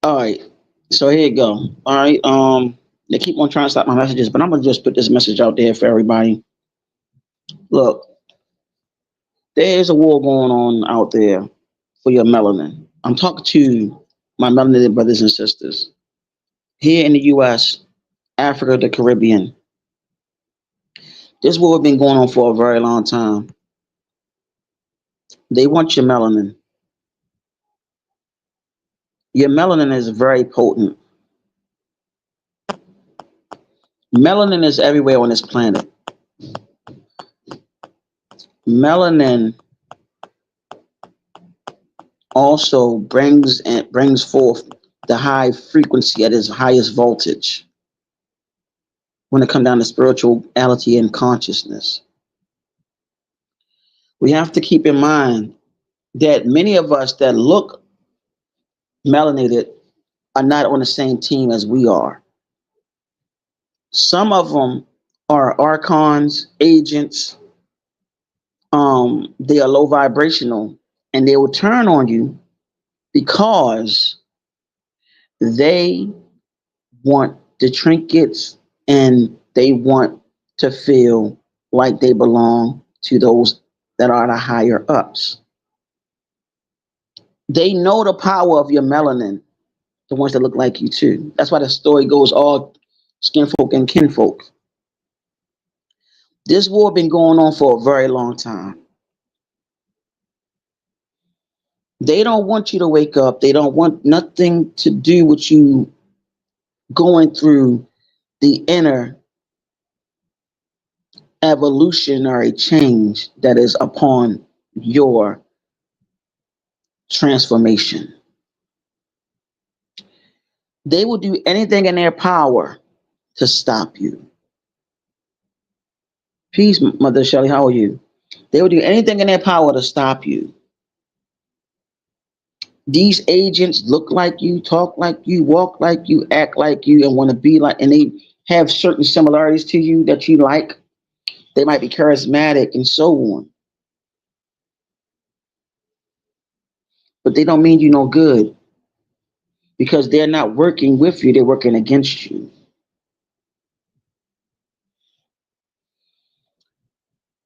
All right. So here you go. All right. They keep on trying to stop my messages, but I'm gonna just put this message out there for everybody. Look, there is a war going on out there for your melanin. I'm talking to my melanated brothers and sisters here in the U.S., Africa, the Caribbean. This war has been going on for a very long time. They want your melanin. Your melanin is very potent. Melanin is everywhere on this planet. Melanin also brings forth the high frequency at its highest voltage when it comes down to spirituality and consciousness. We have to keep in mind that many of us that look melanated are not on the same team as we are. Some of them are archons, agents. They are low vibrational, and they will turn on you because they want the trinkets and they want to feel like they belong to those that are the higher ups. They know the power of your melanin, the ones that look like you too. That's why the story goes all skinfolk and kinfolk. This war been going on for a very long time. They don't want you to wake up. They don't want nothing to do with you going through the inner evolutionary change that is upon your transformation. They will do anything in their power to stop you. Peace, Mother Shelley. How are you? They will do anything in their power to stop you. These agents look like you, talk like you, walk like you, act like you, and want to be like, and they have certain similarities to you that you like. They might be charismatic and so on, but they don't mean you no good because they're not working with you, they're working against you.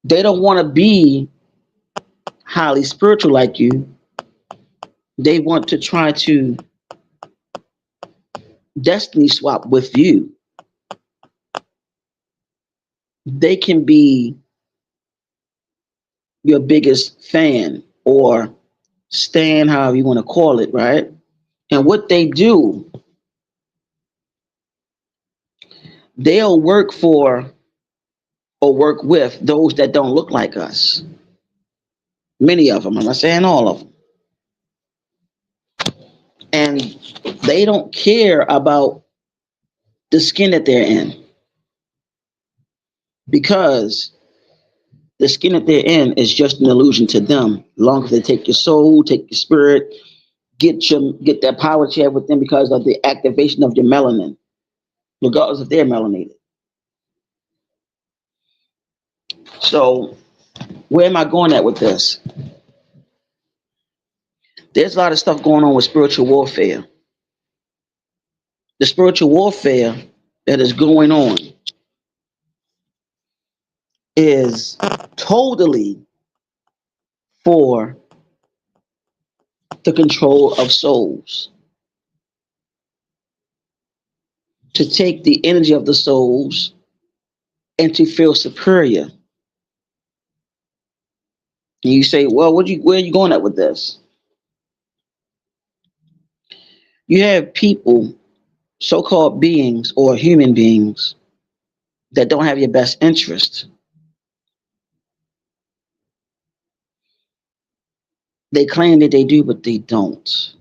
They don't want to be highly spiritual like you. They want to try to destiny swap with you. They can be your biggest fan or stan, however you want to call it, right? And what they do, they'll work for or work with those that don't look like us. Many of them, I'm not saying all of them. And they don't care about the skin that they're in because the skin that they're in is just an illusion to them. Long as they take your soul, take your spirit, get that power chair with them because of the activation of your melanin, regardless if they're melanated. So where am I going at with this? There's a lot of stuff going on with spiritual warfare. The spiritual warfare that is going on is totally for the control of souls, to take the energy of the souls and to feel superior. And you say, well, where are you going at with this? You have people, so-called beings or human beings, that don't have your best interest. They claim that they do, but they don't.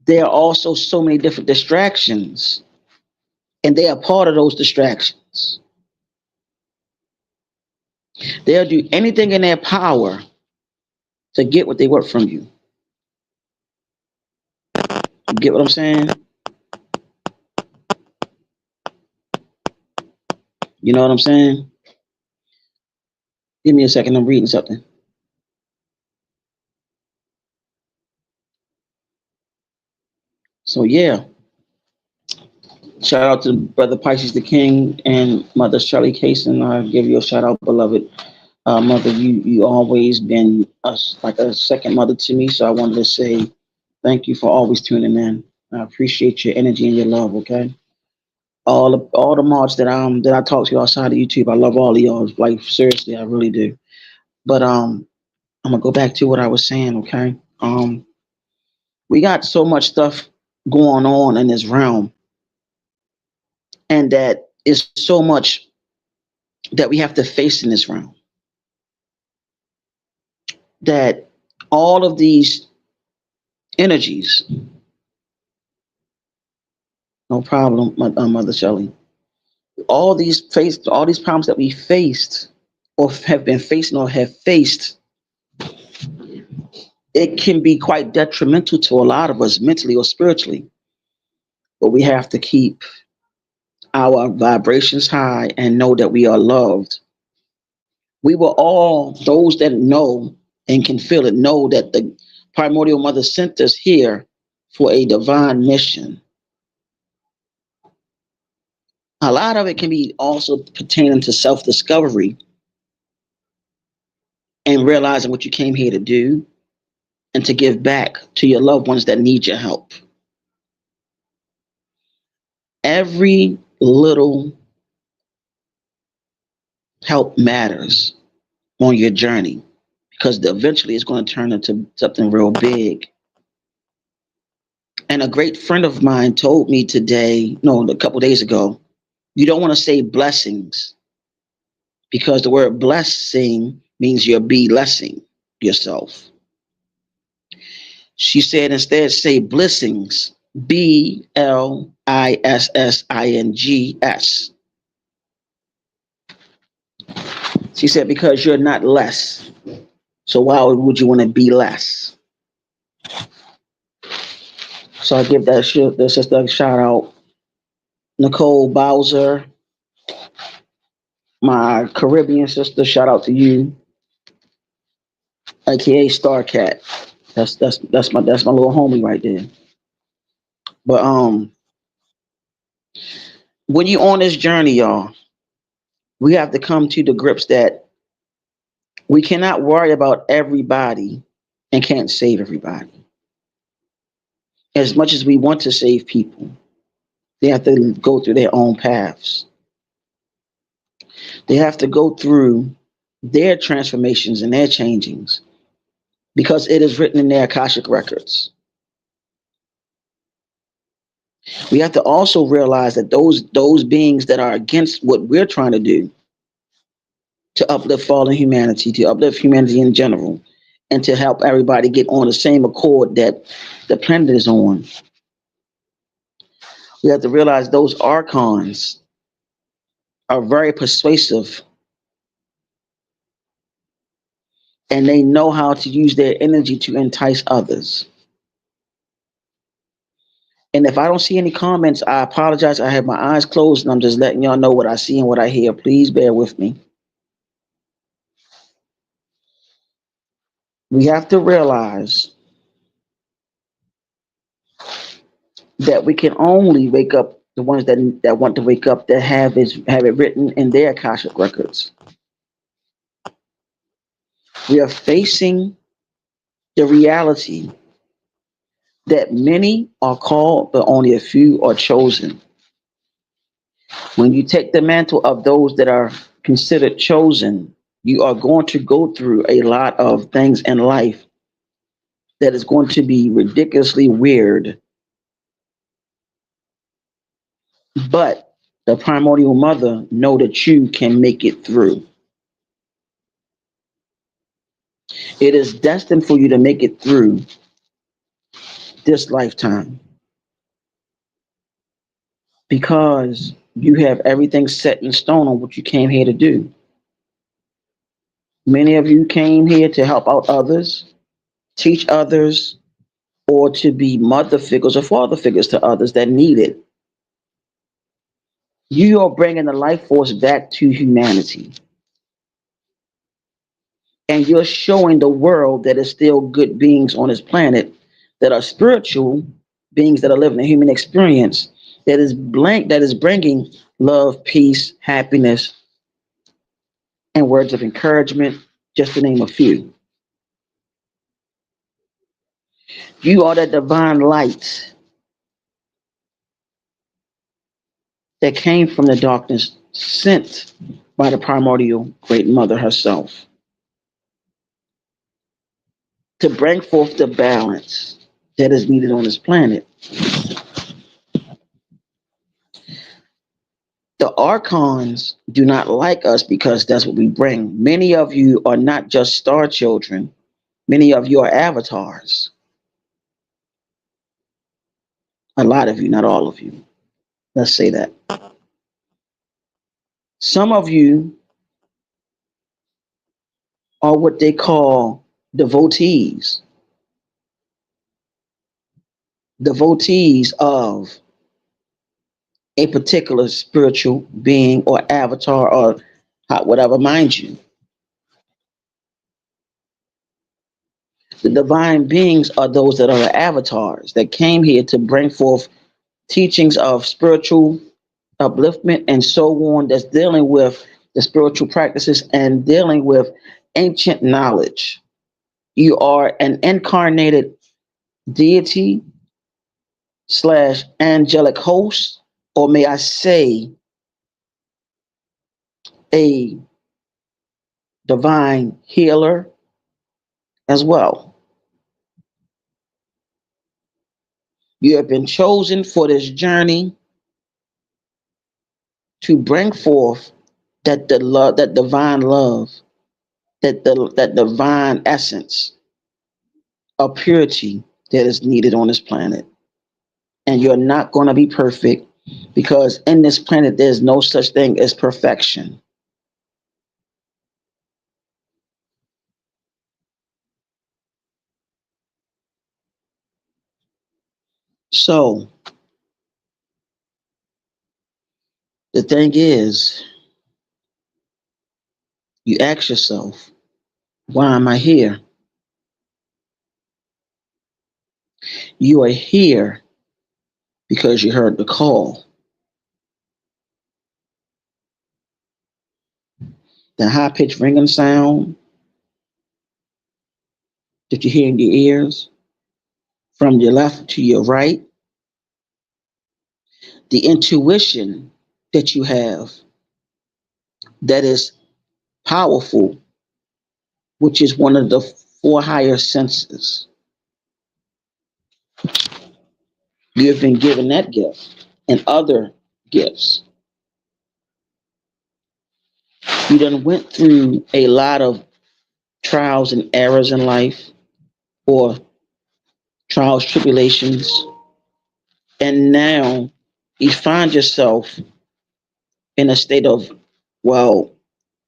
There are also so many different distractions, and they are part of those distractions. They'll do anything in their power to get what they want from you. You get what I'm saying? You know what I'm saying? Give me a second. I'm reading something. So yeah, shout out to Brother Pisces the King and Mother Shirley Cason. I give you a shout out, beloved. Mother, you always been like a second mother to me. So I wanted to say thank you for always tuning in. I appreciate your energy and your love. Okay, all the mods that I talk to outside of YouTube, I love all of y'all. Like seriously, I really do. But I'm gonna go back to what I was saying. Okay, we got so much stuff going on in this realm, and that is so much that we have to face in this realm. That all of these energies, no problem, Mother Shelley. All these problems that we faced, or have been facing, or have faced, it can be quite detrimental to a lot of us, mentally or spiritually. But we have to keep our vibrations high and know that we are loved. We will all, those that know and can feel it, know that the primordial mother sent us here for a divine mission. A lot of it can be also pertaining to self discovery and realizing what you came here to do and to give back to your loved ones that need your help. Every little help matters on your journey because eventually it's going to turn into something real big. And a great friend of mine told me today, no, a couple days ago, you don't want to say blessings because the word blessing means you're blessing yourself. She said instead say blessings, Blissings. She said because you're not less. So why would you want to be less? So I give the sister a shout out. Nicole Bowser, my Caribbean sister, shout out to you, aka Starcat. That's my little homie right there. But when you on this journey, y'all, we have to come to the grips that we cannot worry about everybody and can't save everybody. As much as we want to save people, they have to go through their own paths. They have to go through their transformations and their changings because it is written in their Akashic records. We have to also realize that those beings that are against what we're trying to do to uplift fallen humanity, to uplift humanity in general, and to help everybody get on the same accord that the planet is on. We have to realize those archons are very persuasive and they know how to use their energy to entice others. And if I don't see any comments, I apologize. I have my eyes closed and I'm just letting y'all know what I see and what I hear. Please bear with me. We have to realize that we can only wake up the ones that want to wake up that have it written in their Akashic records. We are facing the reality that many are called, but only a few are chosen. When you take the mantle of those that are considered chosen, you are going to go through a lot of things in life that is going to be ridiculously weird. But the primordial mother know that you can make it through. It is destined for you to make it through this lifetime because you have everything set in stone on what you came here to do. Many of you came here to help out others, teach others, or to be mother figures or father figures to others that need it. You are bringing the life force back to humanity. And you're showing the world that there's still good beings on this planet that are spiritual, beings that are living a human experience that is bringing love, peace, happiness, and words of encouragement, just to name a few. You are that divine light that came from the darkness, sent by the primordial great mother herself to bring forth the balance that is needed on this planet. The archons do not like us because that's what we bring. Many of you are not just star children, many of you are avatars. A lot of you, not all of you. Let's say that. Some of you are what they call devotees, devotees of a particular spiritual being or avatar or whatever. Mind you, the divine beings are those that are the avatars that came here to bring forth teachings of spiritual upliftment and so on, that's dealing with the spiritual practices and dealing with ancient knowledge. You are an incarnated deity slash angelic host, or may I say, a divine healer as well. You have been chosen for this journey to bring forth that love, that divine love, that divine essence of purity that is needed on this planet. And you're not going to be perfect because in this planet there's no such thing as perfection. So the thing is, you ask yourself, why am I here? You are here because you heard the call. The high pitched ringing sound that you hear in your ears from your left to your right, the intuition that you have that is powerful, which is one of the four higher senses. You have been given that gift and other gifts. You done went through a lot of trials and errors in life, or trials, tribulations, and now you find yourself in a state of, well,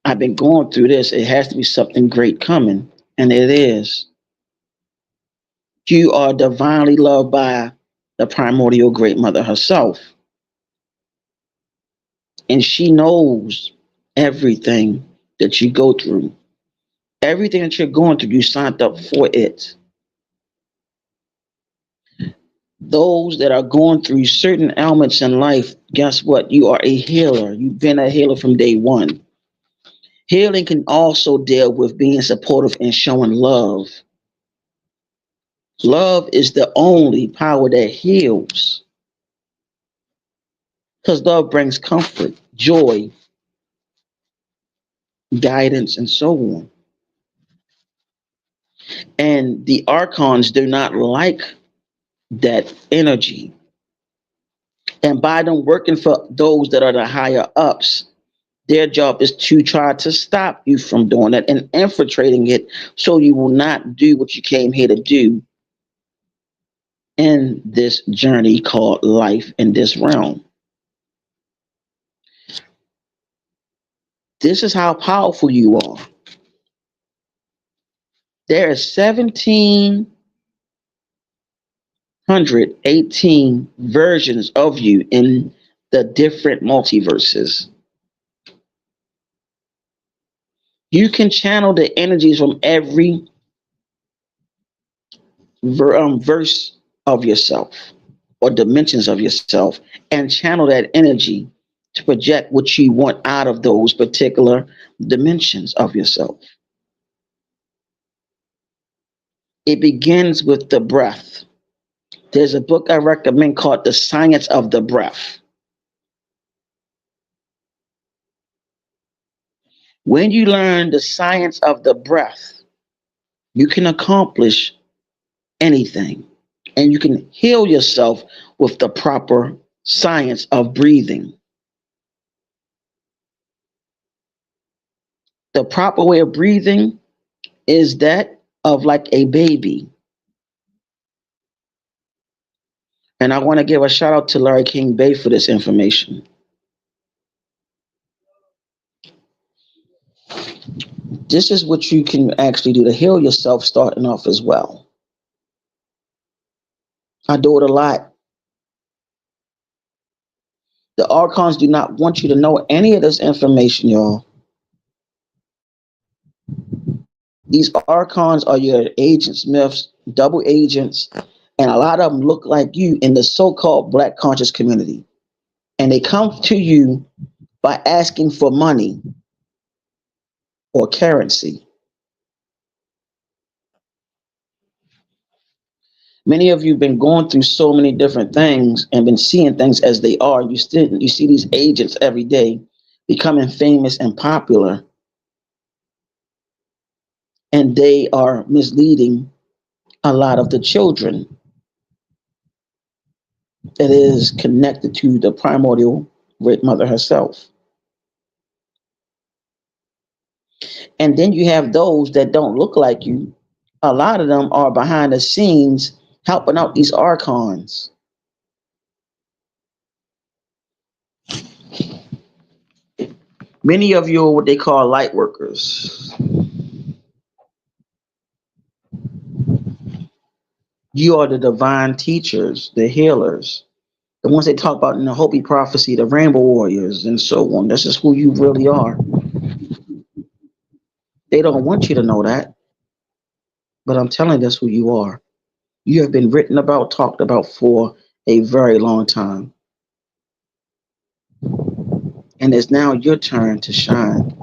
I've been going through this. It has to be something great coming. And it is. You are divinely loved by the primordial great mother herself. And she knows everything that you go through. Everything that you're going through, you signed up for it. Those that are going through certain ailments in life, guess what? You are a healer. You've been a healer from day one. Healing can also deal with being supportive and showing love. Love is the only power that heals because love brings comfort, joy, guidance, and so on. And the archons do not like that energy. And by them working for those that are the higher ups, their job is to try to stop you from doing that and infiltrating it so you will not do what you came here to do in this journey called life in this realm. This is how powerful you are. There are 1,718 versions of you in the different multiverses. You can channel the energies from every verse of yourself. or dimensions of yourself and channel that energy to project what you want out of those particular dimensions of yourself. It begins with the breath. There's a book I recommend called The Science of the Breath. When you learn the science of the breath, you can accomplish anything and you can heal yourself with the proper science of breathing. The proper way of breathing is that of like a baby. And I want to give a shout out to Larry King Bay for this information. This is what you can actually do to heal yourself starting off as well. I do it a lot. The archons do not want you to know any of this information, y'all. These archons are your agents, myths, double agents, and a lot of them look like you in the so-called black conscious community. And they come to you by asking for money or currency. Many of you have been going through so many different things and been seeing things as they are. You see these agents every day becoming famous and popular, and they are misleading a lot of the children that is connected to the primordial great mother herself. And then you have those that don't look like you. A lot of them are behind the scenes helping out these archons. Many of you are what they call light workers. You are the divine teachers, the healers, the ones they talk about in the Hopi prophecy, the rainbow warriors, and so on. This is who you really are. They don't want you to know that, but I'm telling you, that's who you are. You have been written about, talked about for a very long time. And it's now your turn to shine.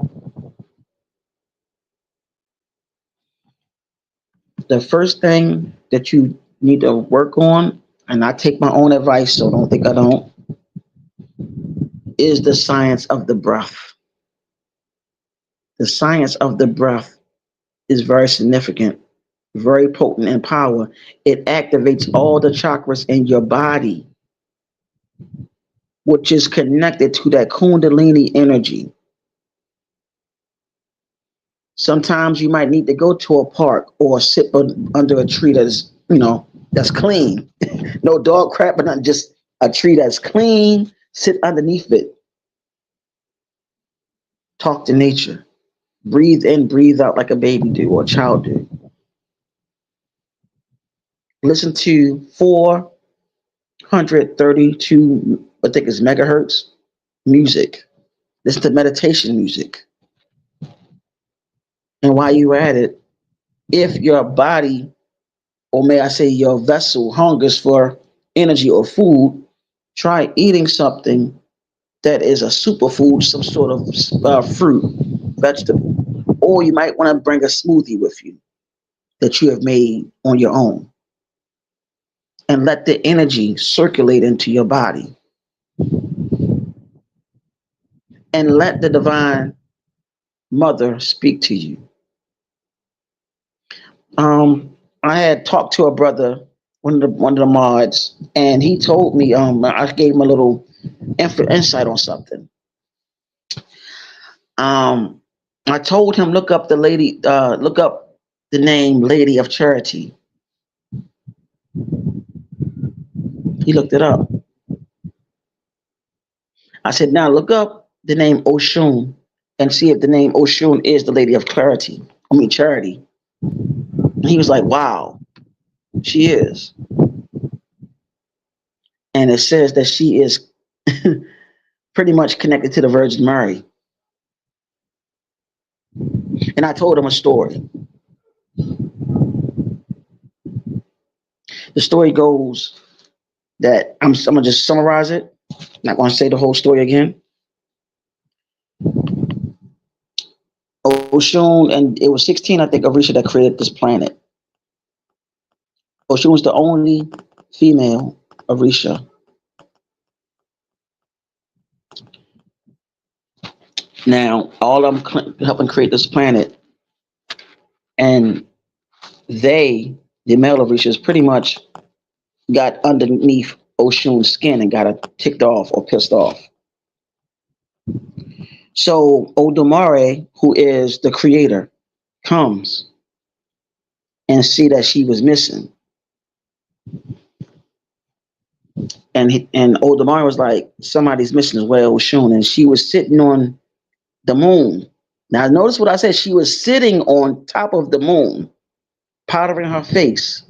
The first thing that you need to work on, and I take my own advice, so don't think I don't, is the science of the breath. The science of the breath is very significant, very potent in power. It activates all the chakras in your body, which is connected to that Kundalini energy. Sometimes you might need to go to a park or sit under a tree that's clean. No dog crap, but not just a tree that's clean. Sit underneath it. Talk to nature. Breathe in, breathe out like a baby do or a child do. Listen to 432, I think it's megahertz music. Listen to meditation music. And while you're at it, if your body, or may I say your vessel, hungers for energy or food, try eating something that is a superfood, some sort of fruit, vegetable. Or you might want to bring a smoothie with you that you have made on your own and let the energy circulate into your body and let the divine mother speak to you. I had talked to a brother, one of the mods, and he told me, I gave him a little insight on something. Um, I told him look up the name Lady of Charity. He looked it up. I said, now look up the name Oshun and see if the name Oshun is the Lady of Charity. And he was like, wow, she is. And it says that she is pretty much connected to the Virgin Mary. And I told him a story. The story goes that I'm gonna just summarize it. Not gonna say the whole story again. Oshun, and it was 16, I think, Orisha that created this planet. Oshun was the only female Orisha. Now, all of them helping create this planet, and they, the male Orishas, pretty much got underneath Oshun's skin and got her ticked off or pissed off. So Odomare, who is the creator, comes and see that she was missing. And Odomare was like, somebody's missing as well, Oshun. And she was sitting on the moon. Now notice what I said. She was sitting on top of the moon, powdering her face.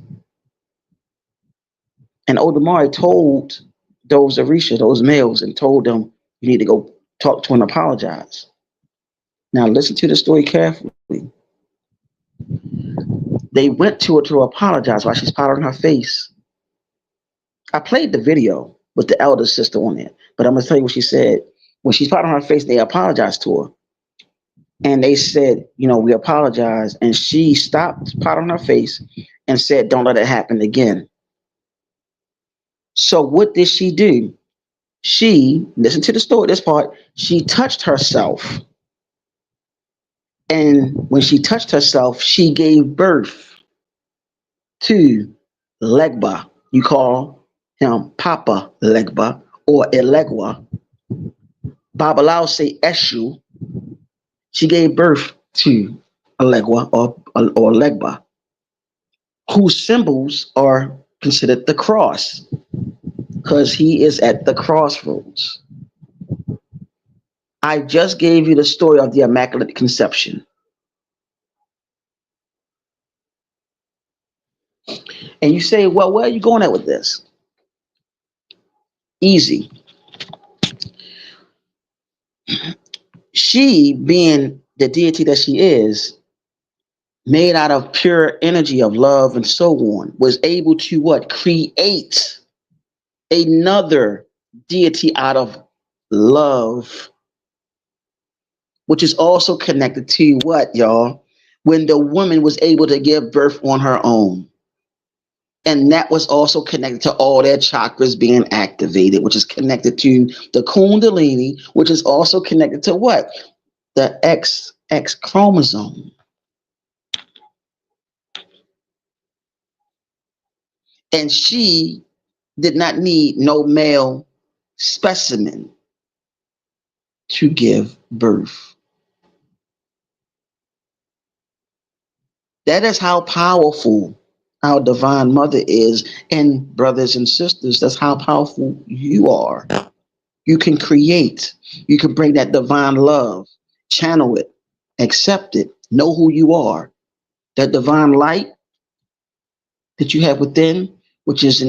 And Odomare told those Orisha, those males, and told them, you need to go talk to her and apologize. Now listen to the story carefully. They went to her to apologize while she's powdering her face. I played the video with the elder sister on it, but I'm gonna tell you what she said. When she's powdering her face, they apologized to her. And they said, we apologize. And she stopped powdering her face and said, don't let it happen again. So what did she do? She, listen to the story, this part, she touched herself. And when she touched herself, she gave birth to Legba. You call him Papa Legba or Elegwa. Babalawo say Eshu. She gave birth to Elegwa or Legba, whose symbols are considered the cross, because he is at the crossroads. I just gave you the story of the Immaculate Conception. And you say, well, where are you going at with this? Easy. She, being the deity that she is, made out of pure energy of love and so on, was able to what? Create another deity out of love, which is also connected to what, y'all? When the woman was able to give birth on her own. And that was also connected to all their chakras being activated, which is connected to the Kundalini, which is also connected to what? The XX chromosome. And she did not need no male specimen to give birth. That is how powerful our divine mother is. And brothers and sisters, that's how powerful you are. You can create, you can bring that divine love, channel it, accept it, know who you are. That divine light that you have within, which is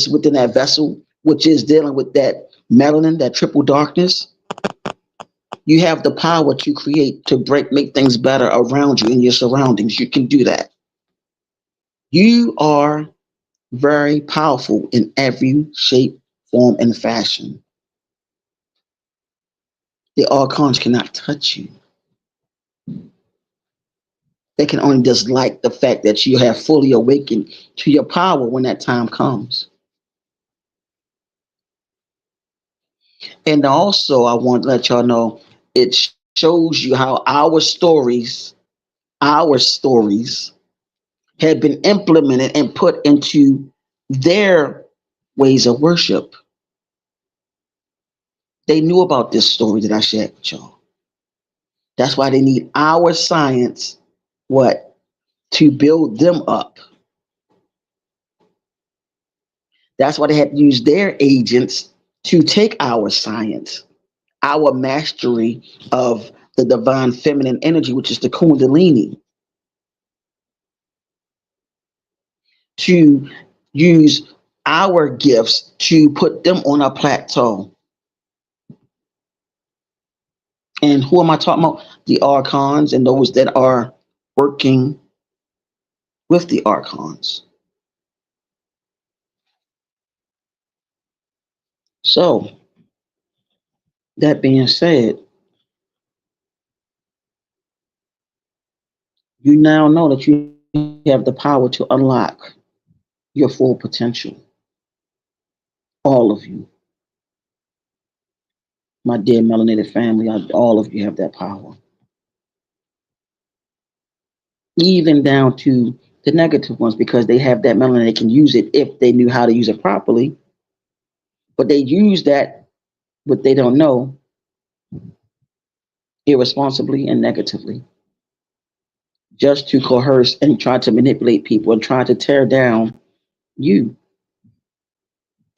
within that vessel, which is dealing with that melanin, that triple darkness. You have the power to create, to make things better around you in your surroundings. You can do that. You are very powerful in every shape, form, and fashion. The archons cannot touch you. They can only dislike the fact that you have fully awakened to your power when that time comes. And also, I want to let y'all know, it shows you how our stories had been implemented and put into their ways of worship. They knew about this story that I shared with y'all. That's why they need our science, what? To build them up. That's why they had to use their agents to take our science, our mastery of the divine feminine energy, which is the Kundalini, to use our gifts to put them on a plateau. And who am I talking about? The archons and those that are working with the archons. So, that being said, you now know that you have the power to unlock your full potential. All of you, my dear melanated family, all of you have that power. Even down to the negative ones, because they have that melanin, they can use it if they knew how to use it properly. But they use that, what they don't know, irresponsibly and negatively, just to coerce and try to manipulate people and try to tear down you.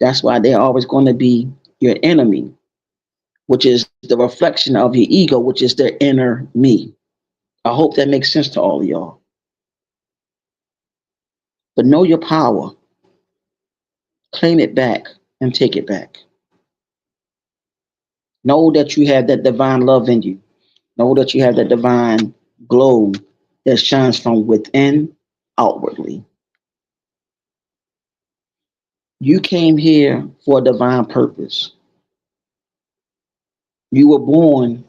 That's why they're always going to be your enemy, which is the reflection of your ego, which is their inner me. I hope that makes sense to all of y'all. But know your power, claim it back, and take it back. Know that you have that divine love in you. Know that you have that divine glow that shines from within outwardly. You came here for a divine purpose. You were born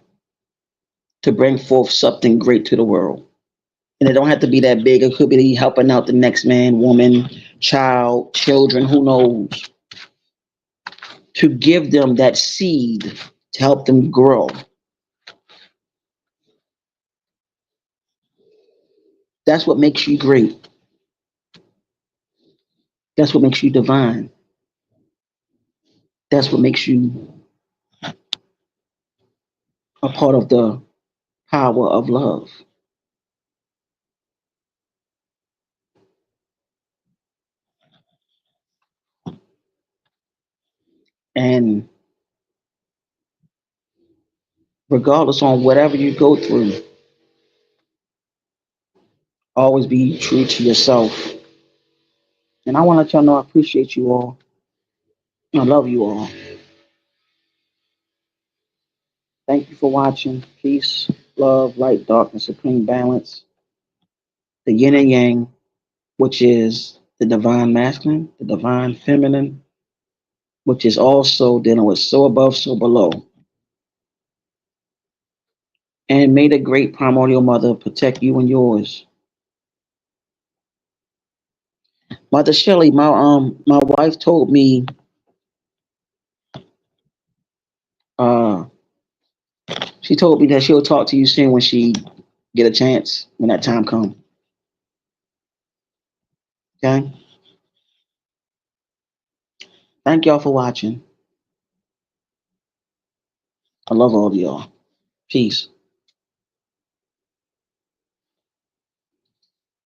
to bring forth something great to the world. And it don't have to be that big. It could be helping out the next man, woman, child, children, who knows, to give them that seed to help them grow. That's what makes you great. That's what makes you divine. That's what makes you a part of the power of love. And regardless on whatever you go through, always be true to yourself. And I want to let y'all know I appreciate you all. I love you all. Thank you for watching. Peace, love, light, darkness, supreme balance, the yin and yang, which is the divine masculine, the divine feminine, which is also dealing with so above, so below. And may the great primordial mother protect you and yours. Mother Shelley, my wife told me uh she told me that she'll talk to you soon when she get a chance, when that time comes. Okay? Thank y'all for watching. I love all of y'all. Peace.